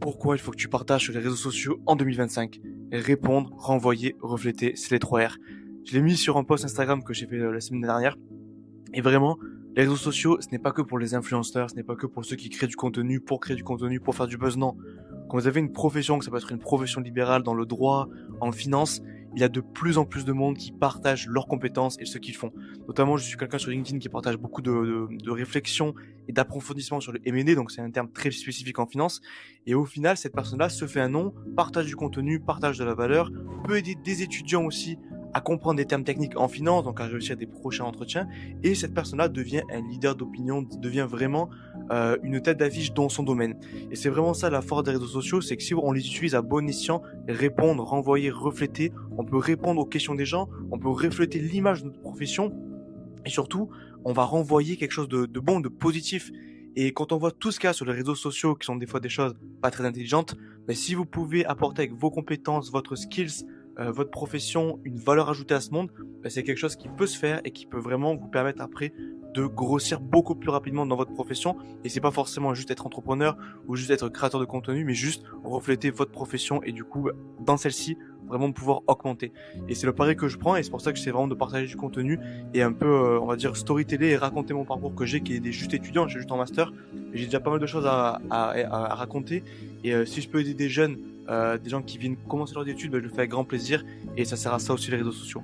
Pourquoi il faut que tu partages sur les réseaux sociaux en 2025? Répondre, renvoyer, refléter, c'est les 3 R. Je l'ai mis sur un post Instagram que j'ai fait la semaine dernière. Et vraiment, les réseaux sociaux, ce n'est pas que pour les influenceurs, ce n'est pas que pour ceux qui créent du contenu, pour créer du contenu, pour faire du buzz, non. Quand vous avez une profession, que ça peut être une profession libérale dans le droit, en finance, il y a de plus en plus de monde qui partagent leurs compétences et ce qu'ils font. Notamment, je suis quelqu'un sur LinkedIn qui partage beaucoup de réflexions et d'approfondissement sur le M&A, donc c'est un terme très spécifique en finance. Et au final, cette personne-là se fait un nom, partage du contenu, partage de la valeur, peut aider des étudiants aussi à comprendre des termes techniques en finance, donc à réussir des prochains entretiens. Et cette personne-là devient un leader d'opinion, devient vraiment une tête d'affiche dans son domaine. Et c'est vraiment ça la force des réseaux sociaux, c'est que si on les utilise à bon escient, répondre, renvoyer, refléter, on peut répondre aux questions des gens, on peut refléter l'image de notre profession, et surtout, on va renvoyer quelque chose de bon, de positif. Et quand on voit tout ce qu'il y a sur les réseaux sociaux, qui sont des fois des choses pas très intelligentes, mais si vous pouvez apporter avec vos compétences, votre skills, votre profession, une valeur ajoutée à ce monde, ben c'est quelque chose qui peut se faire et qui peut vraiment vous permettre après de grossir beaucoup plus rapidement dans votre profession. Et c'est pas forcément juste être entrepreneur ou juste être créateur de contenu, mais juste refléter votre profession et du coup, dans celle-ci, vraiment pouvoir augmenter. Et c'est le pari que je prends et c'est pour ça que j'essaie vraiment de partager du contenu et un peu, on va dire, storyteller et raconter mon parcours que j'ai, qui est des juste étudiant, je suis juste en master. J'ai déjà pas mal de choses à raconter. Et si je peux aider des jeunes, des gens qui viennent commencer leurs études, ben, je le fais avec grand plaisir. Et ça sert à ça aussi les réseaux sociaux.